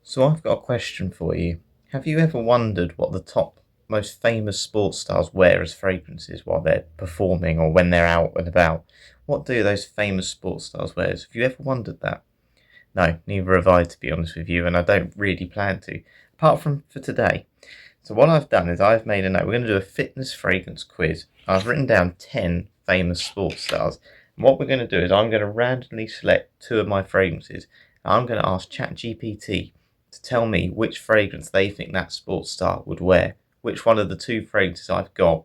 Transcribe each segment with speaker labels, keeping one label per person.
Speaker 1: So I've got a question for you. Have you ever wondered what the top most famous sports stars wear as fragrances while they're performing or when they're out and about? What do those famous sports stars wear? Have you ever wondered that? No, neither have I, to be honest with you, and I don't really plan to, apart from for today. So what I've done is I've made a note. We're going to do a fitness fragrance quiz. I've written down 10 famous sports stars. And what we're going to do is I'm going to randomly select two of my fragrances. And I'm going to ask ChatGPT to tell me which fragrance they think that sports star would wear. Which one of the two fragrances I've got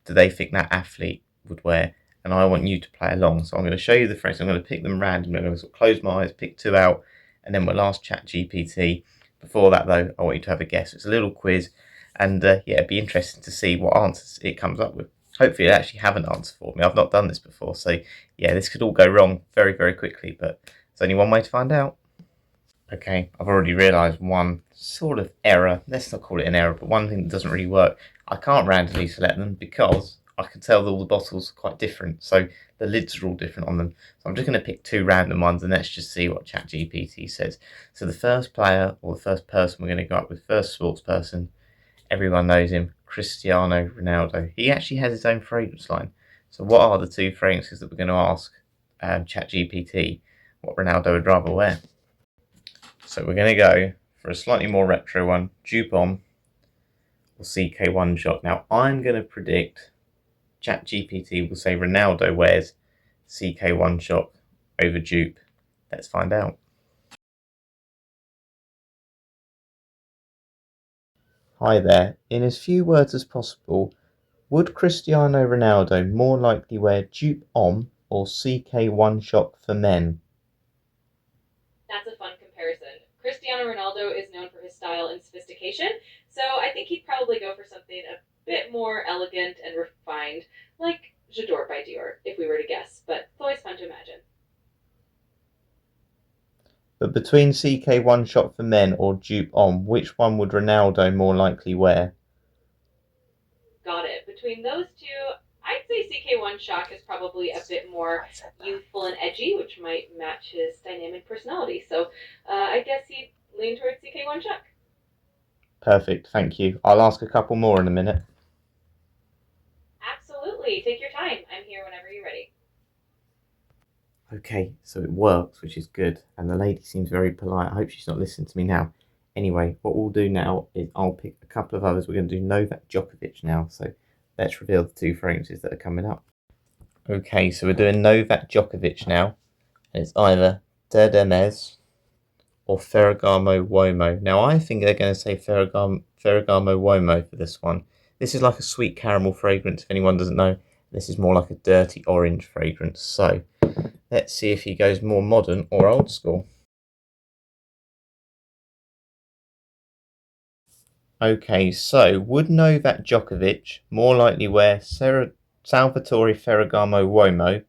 Speaker 1: do they think that athlete would wear? And I want you to play along. So I'm going to show you the fragrances. I'm going to pick them randomly. I'm going to sort of close my eyes, pick two out, and then we'll ask ChatGPT. Before that, though, I want you to have a guess. It's a little quiz. And it'd be interesting to see what answers it comes up with. Hopefully, it actually have an answer for me. I've not done this before, so yeah, this could all go wrong very, very quickly. But there's only one way to find out. Okay, I've already realised one sort of error. Let's not call it an error, but one thing that doesn't really work. I can't randomly select them because I can tell that all the bottles are quite different. So the lids are all different on them. So I'm just going to pick two random ones and let's just see what ChatGPT says. So the first player or the first person we're going to go up with, first sports person. Everyone knows him, Cristiano Ronaldo. He actually has his own fragrance line. So what are the two fragrances that we're going to ask ChatGPT what Ronaldo would rather wear? So we're going to go for a slightly more retro one, Dupe or CK1 Shock. Now I'm going to predict ChatGPT will say Ronaldo wears CK1 Shock over Dupe. Let's find out. Hi there. In as few words as possible, would Cristiano Ronaldo more likely wear Dupe Homme or CK1 Shock for men?
Speaker 2: That's a fun comparison. Cristiano Ronaldo is known for his style and sophistication, so I think he'd probably go for something a bit more elegant and refined, like J'adore by Dior, if we were to guess, but it's always fun to imagine.
Speaker 1: But between CK1 Shock for men or Dupe Homme, which one would Ronaldo more likely wear?
Speaker 2: Got it. Between those two, I'd say CK1 Shock is probably a bit more youthful and edgy, which might match his dynamic personality. So I guess he'd lean towards CK1 Shock.
Speaker 1: Perfect, thank you. I'll ask a couple more in a minute.
Speaker 2: Absolutely. Take your time. I'm here whenever you're ready.
Speaker 1: Okay, so it works, which is good. And the lady seems very polite. I hope she's not listening to me now. Anyway, what we'll do now is I'll pick a couple of others. We're going to do Novak Djokovic now. So let's reveal the two fragrances that are coming up. Okay, so we're doing Novak Djokovic now. And it's either De Hermes or Ferragamo Uomo. Now, I think they're going to say Ferragamo Uomo for this one. This is like a sweet caramel fragrance, if anyone doesn't know. This is more like a dirty orange fragrance. So let's see if he goes more modern or old school. Okay, so would Novak Djokovic more likely wear Salvatore Ferragamo Uomo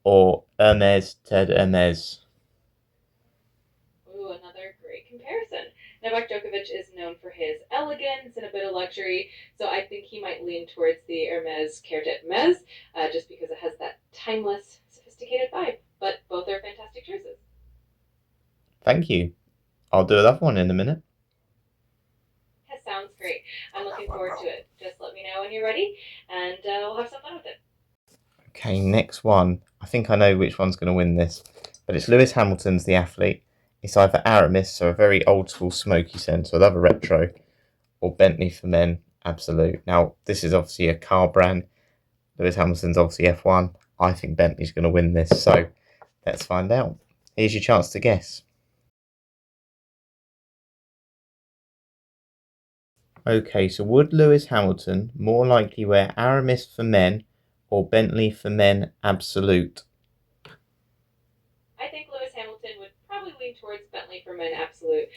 Speaker 1: or Hermes Ted Hermes?
Speaker 2: Ooh, another great comparison. Novak Djokovic is known for his elegance and a bit of luxury, so I think he might lean towards the Hermes Carte Hermes, just because it has that timeless, sophisticated vibe. But both are fantastic choices.
Speaker 1: Thank you. I'll do another one in a minute.
Speaker 2: That sounds great. I'm looking forward to it. Just let me know when you're ready, and we'll have some fun with it.
Speaker 1: Okay, next one. I think I know which one's going to win this, but it's Lewis Hamilton's The Athlete. It's either Aramis, so a very old school smoky scent, so I'd have a retro, or Bentley for Men, Absolute. Now, this is obviously a car brand. Lewis Hamilton's obviously F1. I think Bentley's going to win this, so let's find out. Here's your chance to guess. Okay, so would Lewis Hamilton more likely wear Aramis for Men or Bentley for Men Absolute?
Speaker 2: I think Lewis Hamilton would probably lean towards Bentley for Men Absolute,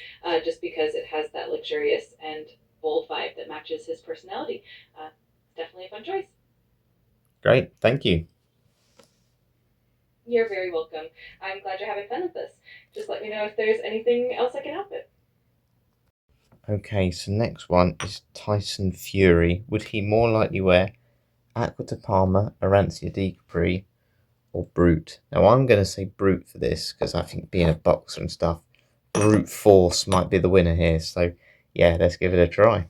Speaker 2: just because it has that luxurious and bold vibe that matches his personality. Definitely a fun choice.
Speaker 1: Great, thank you.
Speaker 2: You're very welcome. I'm glad you're having fun with this. Just let me know if there's anything else I can help with.
Speaker 1: Okay, so next one is Tyson Fury. Would he more likely wear Aqua de Parma, Arancia di Capri, or Brute? Now I'm going to say Brute for this because I think being a boxer and stuff, brute force might be the winner here. So yeah, let's give it a try.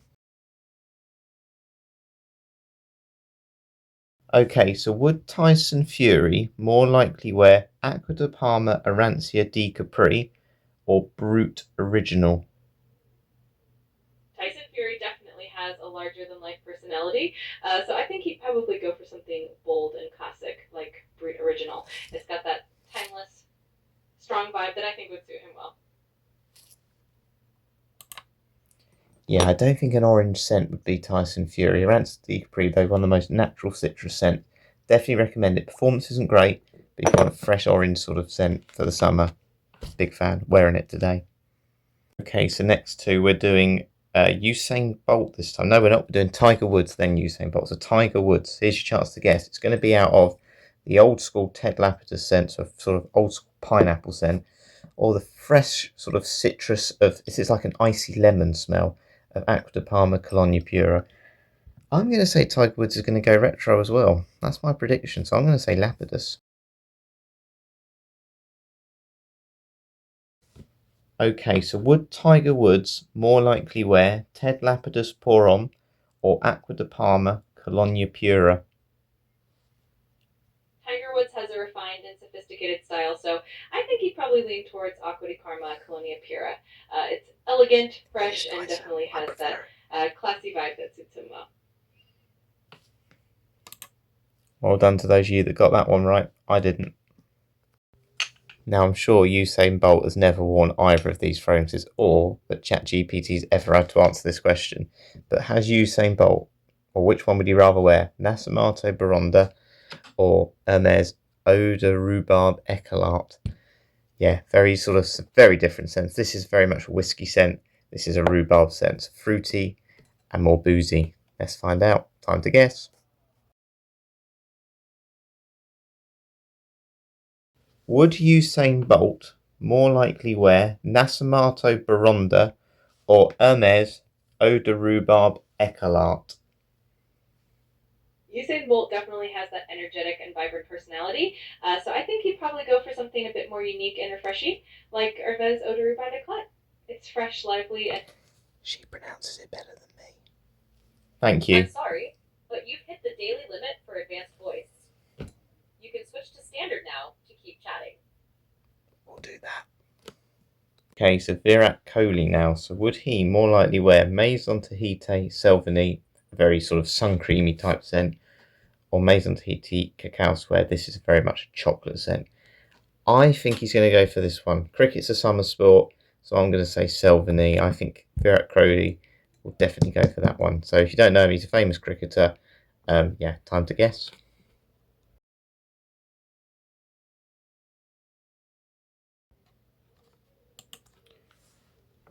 Speaker 1: Okay, so would Tyson Fury more likely wear Aqua de Parma Arancia di Capri or Brute Original?
Speaker 2: Tyson Fury definitely has a larger than life personality, so I think he'd probably go for something bold and classic like Brute Original. It's got that timeless, strong vibe that I think would suit him well.
Speaker 1: Yeah, I don't think an orange scent would be Tyson Fury. Arancia di Capri, though, one of the most natural citrus scent. Definitely recommend it. Performance isn't great, but if you want a fresh orange sort of scent for the summer, big fan. Wearing it today. Okay, so next two we're doing Usain Bolt this time. No, we're not. We're doing Tiger Woods, then Usain Bolt. So Tiger Woods. Here's your chance to guess. It's going to be out of the old school Ted Lapidus scent, so sort of old school pineapple scent, or the fresh sort of citrus of. This is like an icy lemon smell of Acqua di Parma Colonia Pura. I'm going to say Tiger Woods is going to go retro as well. That's my prediction. So I'm going to say Lapidus. Okay, so would Tiger Woods more likely wear Ted Lapidus Pour Homme or Acqua di Parma Colonia Pura?
Speaker 2: Tiger Woods has a refined and sophisticated style, so I think he'd probably lean towards Acqua di Parma Colonia Pura. It's elegant, fresh, and definitely has that classy vibe that suits him well.
Speaker 1: Well done to those of you that got that one right. I didn't. Now I'm sure Usain Bolt has never worn either of these fragrances or that ChatGPT's ever had to answer this question. But has Usain Bolt, or which one would you rather wear? Nasamato Baronda or Hermes Eau de Rhubarbe Éclat? Yeah, very different scents. This is very much a whiskey scent. This is a rhubarb scent. Fruity and more boozy. Let's find out. Time to guess. Would Usain Bolt more likely wear Nasamato Baronda or Hermes Eau de Rhubarbe Éclat?
Speaker 2: Usain Bolt definitely has that energetic and vibrant personality, so I think he'd probably go for something a bit more unique and refreshing, like Hermes Eau de Rhubarbe Éclat. It's fresh, lively, and
Speaker 1: She pronounces it better than me. Thank you.
Speaker 2: I'm sorry, but you've hit the daily limit for advanced voice. You can switch to standard now to keep chatting.
Speaker 1: We'll do that. Okay, so Virat Kohli now. So would he more likely wear Maison Tahiti Selvigny, a very sort of sun creamy type scent, or Maison Tahiti Cacao Square? This is very much a chocolate scent. I think he's going to go for this one. Cricket's a summer sport, so I'm going to say Selvigny. I think Virat Kohli will definitely go for that one. So if you don't know him, he's a famous cricketer. Yeah, time to guess.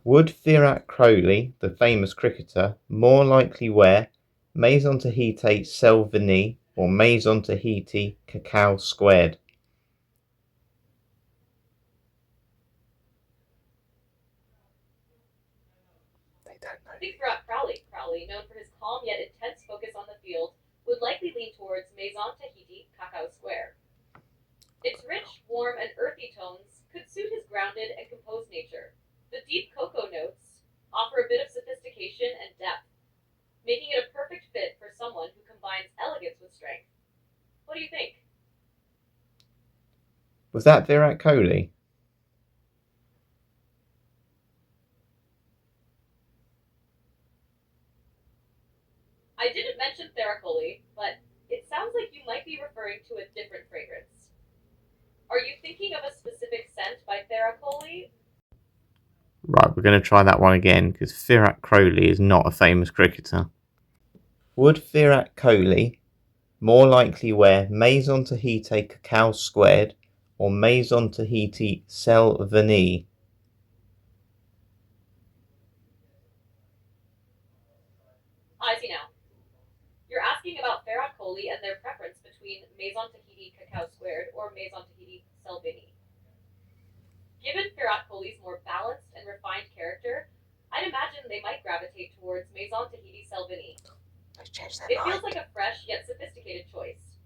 Speaker 1: Would Virat Kohli, the famous cricketer, more likely wear Maison Tahiti Selvigny or Maison Tahiti Cacao Squared? They don't know.
Speaker 2: I think Crowley, known for his calm yet intense focus on the field, would likely lean towards Maison Tahiti Cacao Square. Its rich, warm, and earthy tones could suit his grounded and composed nature. The deep cocoa notes offer a bit of sophistication and depth, making it a perfect fit for someone who combines elegance with strength. What do you think?
Speaker 1: Was that Virat Kohli?
Speaker 2: I didn't mention Theracoli, but it sounds like you might be referring to a different fragrance. Are you thinking of a specific scent by Theracoli?
Speaker 1: Right, we're going to try that one again because Virat Kohli is not a famous cricketer. Would Virat Kohli more likely wear Maison Tahiti Cacao Squared or Maison Tahiti Selvigny?
Speaker 2: I see now. You're asking about Theracoli and their preference between Maison Tahiti Cacao Squared or Maison Tahiti Selvigny. Given Ferrat-Coli's more balanced and refined character, I'd imagine they might gravitate towards Maison Tahiti Selvigny. It feels like a fresh yet sophisticated choice,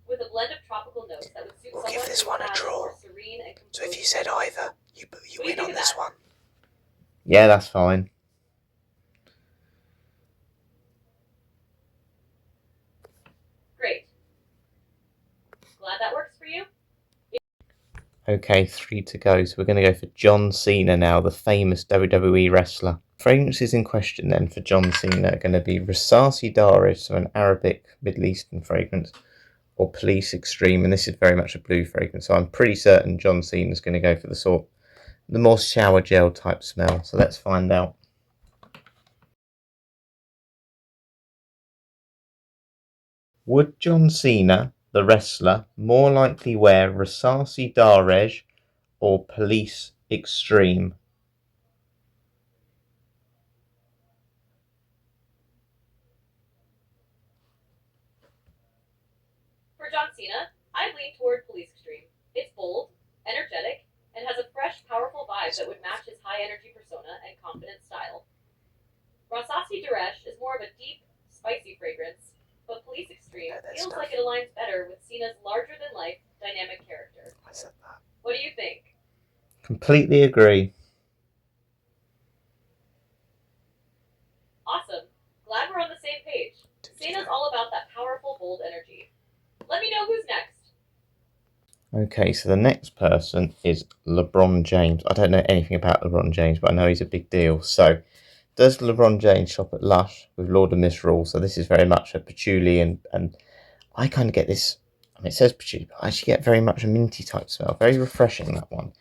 Speaker 2: with a blend of tropical notes that would suit someone who has a more serene and composed.
Speaker 1: either, you
Speaker 2: do you think of that?
Speaker 1: Yeah, that's fine.
Speaker 2: Great. Glad that works for you.
Speaker 1: Okay, 3 to go. So we're going to go for John Cena now, the famous WWE wrestler. Fragrances in question then for John Cena are going to be Rasasi Darij, so an Arabic Middle Eastern fragrance, or Police Extreme, and this is very much a blue fragrance. So I'm pretty certain John Cena's going to go for the more shower gel type smell. So let's find out. Would John Cena, the wrestler, more likely wear Rasasi Darij or Police Extreme?
Speaker 2: For John Cena, I'd lean toward Police Extreme. It's bold, energetic, and has a fresh, powerful vibe that would match his high energy persona and confident style. Rasasi Duresh is more of a deep, spicy fragrance, but Police Extreme feels like it aligns better with Cena's larger than life, dynamic character.
Speaker 1: I said that.
Speaker 2: What do you think?
Speaker 1: Completely agree.
Speaker 2: Awesome. Glad we're on the same page. Cena's all about that powerful, bold energy. Let me know who's next.
Speaker 1: Okay, so the next person is LeBron James. I don't know anything about LeBron James, but I know he's a big deal. So, does LeBron James shop at Lush with Lord and Misrule? So this is very much a patchouli, and I kind of get this. I mean, it says patchouli, but I actually get very much a minty type smell. Very refreshing, that one.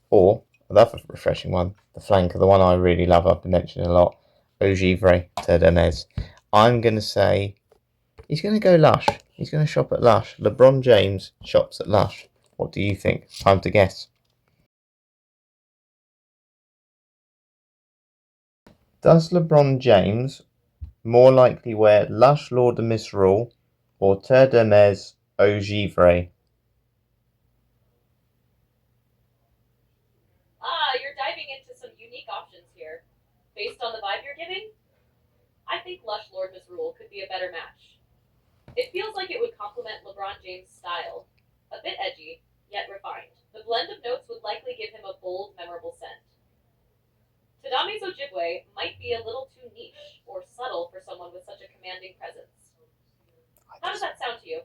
Speaker 1: Or another refreshing one, the flanker, the one I really love. I've been mentioning a lot. Ogivre Terdemes. I'm gonna say he's gonna go Lush. He's gonna shop at Lush. LeBron James shops at Lush. What do you think? Time to guess. Does LeBron James more likely wear Lush Lord de Misrule or Terre d'Hermes Eau Givre?
Speaker 2: You're diving into some unique options here. Based on the vibe you're giving, I think Lush Lord Misrule could be a better match. It feels like it would complement LeBron James' style. A bit edgy, yet refined. The blend of notes would likely give him a bold, memorable scent. Tadame's Ojibwe might be a little too niche or subtle for someone with such a commanding presence. How does that sound to you?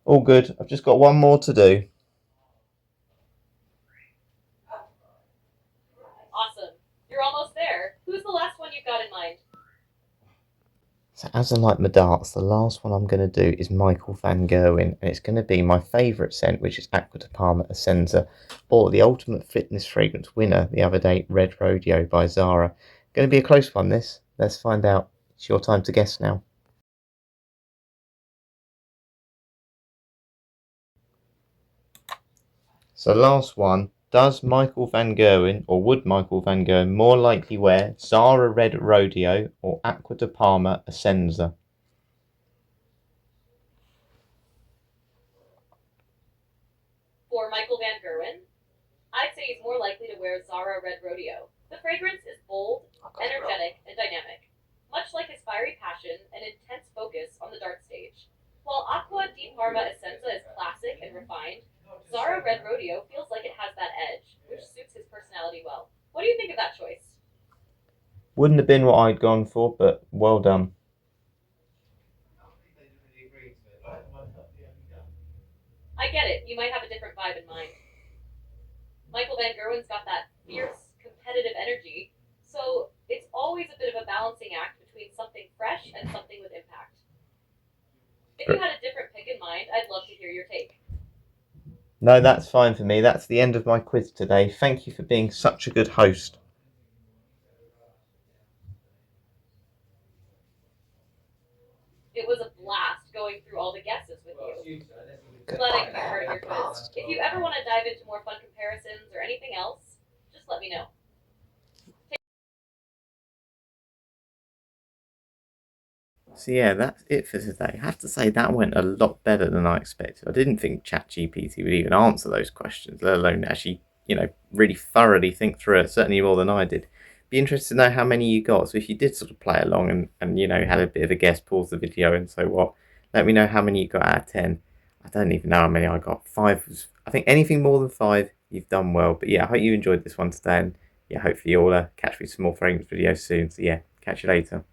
Speaker 1: All good. I've just got one more to do.
Speaker 2: Awesome. You're almost there. Who's the last one you've got in mind?
Speaker 1: So as I like my darts, the last one I'm going to do is Michael Van Gerwen, and it's going to be my favourite scent, which is Aqua de Parma Essenza, or the ultimate fitness fragrance winner the other day, Red Rodeo by Zara. Going to be a close one, this. Let's find out. It's your time to guess now. So last one, does Michael Van Gerwen, or would Michael Van Gerwen more likely wear Zara Red Rodeo or Aqua de Parma Essenza?
Speaker 2: For Michael Van Gerwen, I'd say he's more likely to wear Zara Red Rodeo. The fragrance is bold, energetic, and dynamic, much like his fiery passion and intense focus on the dart stage. While Aqua di Parma Essenza is classic and refined, Zara Red Rodeo feels like it has that edge, which suits his personality well. What do you think of that choice?
Speaker 1: Wouldn't have been what I'd gone for, but well done.
Speaker 2: I get it, you might have a different vibe in mind. Michael Van Gerwen's got that fierce, competitive energy, so it's always a bit of a balancing act between something fresh and something with impact. If you had a different pick in mind, I'd love to hear your take.
Speaker 1: No, that's fine for me. That's the end of my quiz today. Thank you for being such a good host.
Speaker 2: It was a blast going through all the guesses with you. Glad I could be part of your quiz. If you ever want to dive into more fun comparisons or anything else, just let me know.
Speaker 1: So yeah, that's it for today. I have to say that went a lot better than I expected. I didn't think ChatGPT would even answer those questions, let alone actually, really thoroughly think through it, certainly more than I did. Be interested to know how many you got. So if you did sort of play along and had a bit of a guess, pause the video and so what, let me know how many you got out of 10. I don't even know how many I got. 5 was, I think anything more than 5 you've done well. But yeah, I hope you enjoyed this one today, and yeah, hopefully you'll catch me some more fragrance videos soon. So yeah, catch you later.